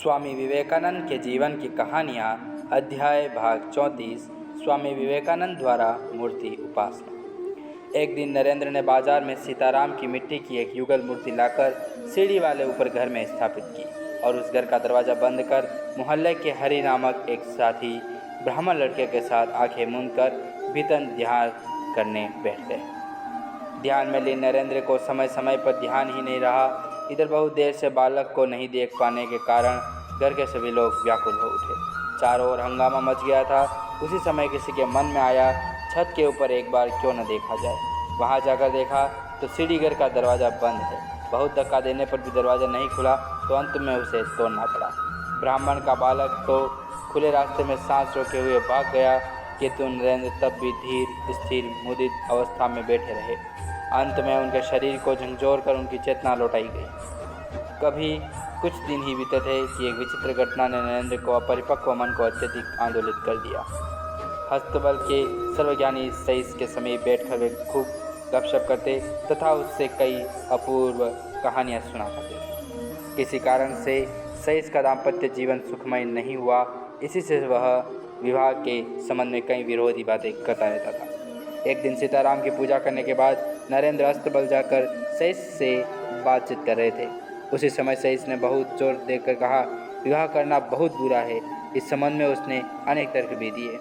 स्वामी विवेकानंद के जीवन की कहानियाँ अध्याय भाग 34 स्वामी विवेकानंद द्वारा मूर्ति उपासना। एक दिन नरेंद्र ने बाजार में सीताराम की मिट्टी की एक युगल मूर्ति लाकर सीढ़ी वाले ऊपर घर में स्थापित की और उस घर का दरवाज़ा बंद कर मोहल्ले के हरि नामक एक साथी ब्राह्मण लड़के के साथ आंखें मूंद कर भीतर ध्यान करने बैठ गए। ध्यान में लीन नरेंद्र को समय समय पर ध्यान ही नहीं रहा। इधर बहुत देर से बालक को नहीं देख पाने के कारण घर के सभी लोग व्याकुल हो उठे। चारों ओर हंगामा मच गया था। उसी समय किसी के मन में आया, छत के ऊपर एक बार क्यों न देखा जाए। वहां जाकर देखा तो सीढ़ी घर का दरवाज़ा बंद है। बहुत धक्का देने पर भी दरवाज़ा नहीं खुला तो अंत में उसे तोड़ना पड़ा। ब्राह्मण का बालक तो खुले रास्ते में सांस रोके हुए भाग गया, किंतु नरेंद्र तब भी धीर स्थिर मुदित अवस्था में बैठे रहे। अंत में उनके शरीर को झंझोर कर उनकी चेतना लौटाई गई। कभी कुछ दिन ही बीते थे कि एक विचित्र घटना ने नरेंद्र को अपरिपक्व मन को अत्यधिक आंदोलित कर दिया। हस्तबल के सर्वज्ञानी सईस के समीप बैठकर वे खूब गपशप करते तथा उससे कई अपूर्व कहानियाँ सुना करते। किसी कारण से सईस का दाम्पत्य जीवन सुखमय नहीं हुआ। इसी से वह विवाह के संबंध में कई विरोधी बातें करता रहता था। एक दिन सीताराम की पूजा करने के बाद नरेंद्र अस्तबल जाकर सईस से बातचीत कर रहे थे। उसी समय सईस ने बहुत जोर देकर कहा, विवाह करना बहुत बुरा है। इस संबंध में उसने अनेक तर्क भी दिए।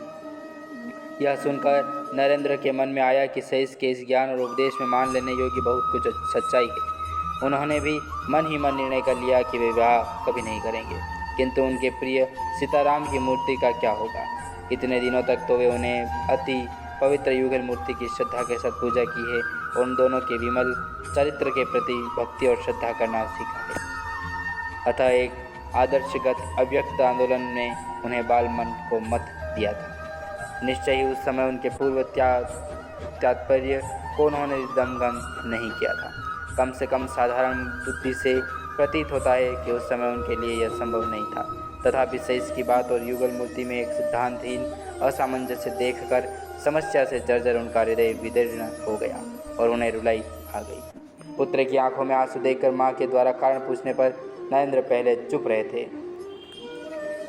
यह सुनकर नरेंद्र के मन में आया कि सईस के इस ज्ञान और उपदेश में मान लेने योग्य बहुत कुछ सच्चाई है। उन्होंने भी मन ही मन निर्णय कर लिया कि वे विवाह कभी नहीं करेंगे। किंतु उनके प्रिय सीताराम की मूर्ति का क्या होगा। इतने दिनों तक तो वे उन्हें अति पवित्र युगल मूर्ति की श्रद्धा के साथ पूजा की है और उन दोनों के विमल चरित्र के प्रति भक्ति और श्रद्धा करना सीखा है। अतः एक आदर्शगत अव्यक्त आंदोलन ने उन्हें बाल मन को मत दिया था। निश्चय ही उस समय उनके पूर्व तात्पर्य को उन्होंने दमगम नहीं किया था। कम से कम साधारण बुद्धि से प्रतीत होता है कि उस समय उनके लिए यह संभव नहीं था। तथापि सईस की बात और युगल मूर्ति में एक सिद्धांतहीन असामंजस्य देखकर समस्या से जर्जर उनका हृदय विदीर्ण हो गया और उन्हें रुलाई आ गई। पुत्र की आंखों में आंसू देखकर माँ के द्वारा कारण पूछने पर नरेंद्र पहले चुप रहे थे,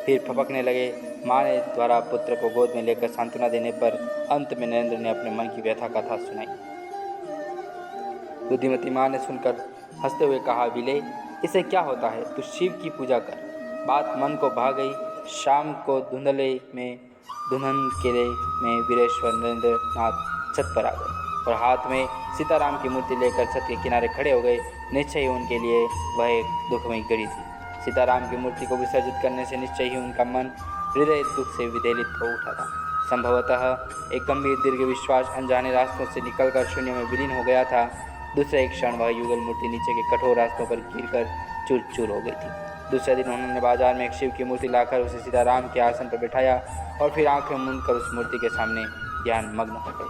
फिर फपकने लगे। माँ ने द्वारा पुत्र को गोद में लेकर सांत्वना देने पर अंत में नरेंद्र ने अपने मन की व्यथा कथा सुनाई। बुद्धिमती माँ ने सुनकर हंसते हुए कहा, विले, इसे क्या होता है, तू शिव की पूजा कर। बात मन को भा गई। शाम को धुंधले में दुल्हन किले में वीरेश्वर नरेंद्र नाथ छत पर आ गए और हाथ में सीताराम की मूर्ति लेकर छत के किनारे खड़े हो गए। निश्चय ही उनके लिए वह एक दुखमयी घड़ी थी। सीताराम की मूर्ति को विसर्जित करने से निश्चय ही उनका मन हृदय दुख से विदेलित हो उठा था। संभवतः एक गंभीर दीर्घ विश्वास अनजाने रास्तों से निकलकर शून्य में विलीन हो गया था। दूसरे एक क्षण वह युगल मूर्ति नीचे के कठोर रास्तों पर गिरकर चूर चूर हो गई थी। दूसरे दिन उन्होंने बाजार में एक शिव की मूर्ति लाकर उसे सीताराम के आसन पर बिठाया और फिर आंखें मूंद कर उस मूर्ति के सामने ध्यान मग्न हो गए।